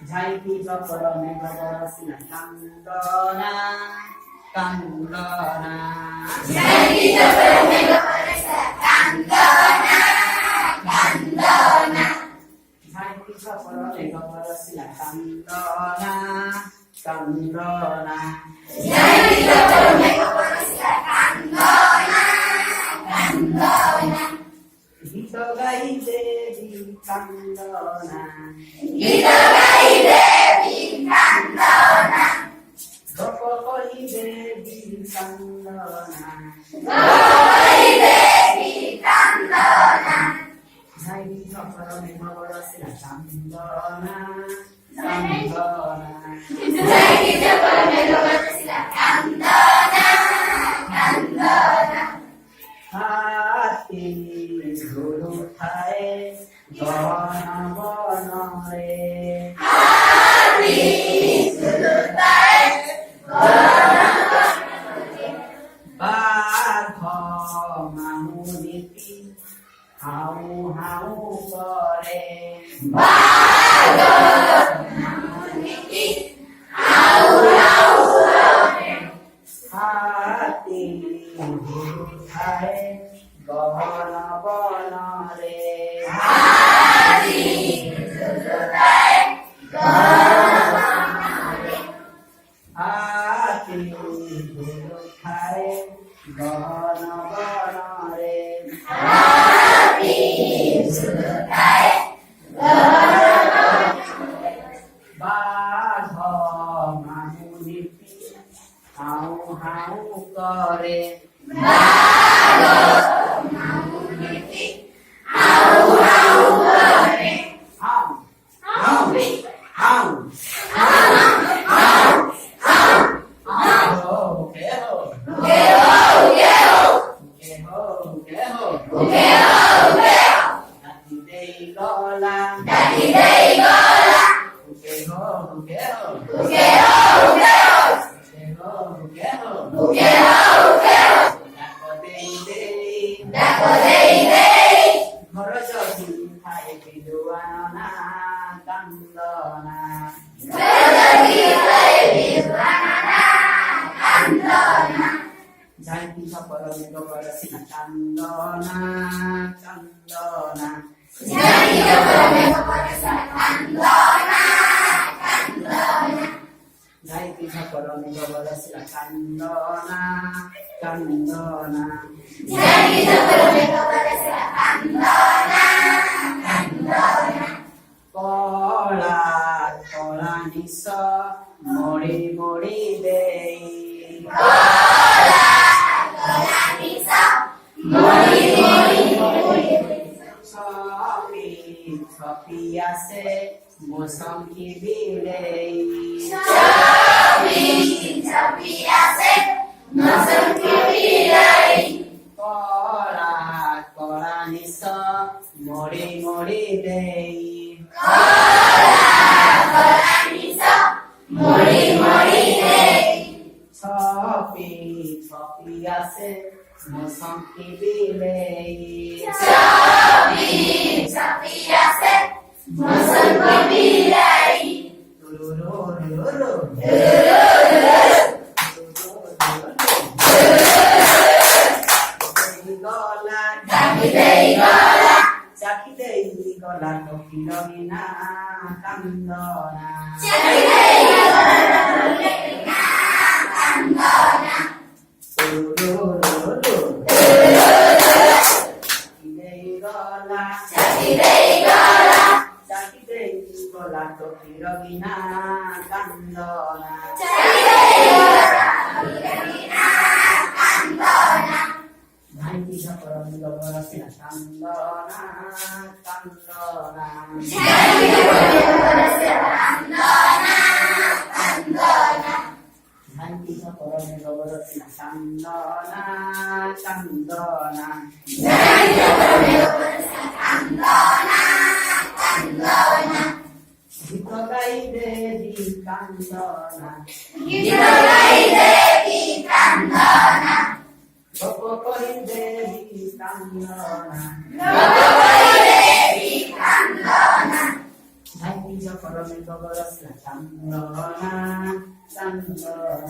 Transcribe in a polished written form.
ঝাইকি চক্রমে গবরসিনা কান্দনা কান্দনা ঝাইকি চক্রমে গবরসিনা কান্দনা কান্দনা ঝাইকি চক্রমে গবরসিনা কান্দনা কান্দনা ঝাইকি চক্রমে গবরসিনা কান্দনা কান্দনা গীত গাই দেবী কান্দনা গীত গাই দেবী কান্দনা গপ করি দেবী কান্দনা গৌরী দেবী কান্দনা ঝাইকি চক্রমে গবরসিনা কান্দনা কান্দনা ঝাইকি চক্রমে গবরসিনা কান্দনা কান্দনা হাতি গুরু খায় গহন বনরে হাতি সুলতায় বাঘ মামুনিতি হাউ হাউ করে বাঘ মামুনিতি হাউ হাউ করে হাতি গুরু খায় গহন বনরে হাতি সুলতায় হাতি গুরু খায় গহন বনরে হাতি সুলতায় বাঘ মামুনিতি হাউ হাউ করে বাঘ মামুনিতি হাউ হাউ করে হাউ হাউ হাউ কেহ গেও গেও কেহ কেহ গেও গেও ডাকি দেই গলা ডাকি দেই গলা কেহ কেহ গেও গেও কেহ কেহ গেও গেও ডাক দেই দেই ডাক দেই দেই ঘর যদি খাই বিদুয়ানা কান্দনা গদি খাই বিবানা কান্দনা ঝাইকি চক্রমে গবরসিনা কান্দনা কান্দনা ঝাইকি চক্রমে গবরসিনা কান্দনা কান্দনা ঝাইকি চক্রমে গবরসিনা কান্দনা কান্দনা ঝাইকি চক্রমে গবরসিনা কান্দনা কান্দনা কলা কলা নিশ মরি মরি দেই কলা কলা নিশা মরি মরি ছপি ছপি আছে মোসম্বি বিলেই ছবি ছবি আছে মৌসুমী বিলাই কলা কলা নিশ মরি মরি দেই কলা কলা নিশা মরি মরি দেই ছপি ছপি আছে মোসম্বি বিলেই ছবি ছবি আছে মৌসুমী বিলাই ডাকি দেই গলা চাকি দেই গলা টকি রঙিনা কান্দনা চাকি দেই গলা রঙিনা কান্দনা চাকি দেই গলা চাকি দেই গলা টকি রঙিনা কান্দনা চাকি দেই গলা রঙিনা কান্দনা ঝাইকি চক্রমে গবরসিনা কান্দনা কান্দনা ঝাইকি চক্রমে গবরসিনা কান্দনা কান্দনা ঝাইকি চক্রমে গবরসিনা কান্দনা কান্দনা ঝাইকি চক্রমে গবরসিনা কান্দনা কান্দনা গীত গাই দেবী কান্দনা গীত গাই দেবী কান্দনা গপ করি দেবী কান্দনা গপ করি দেবী কান্দনা 저 걸어내서 걸었으나 찬거나 찬거나 자연스러운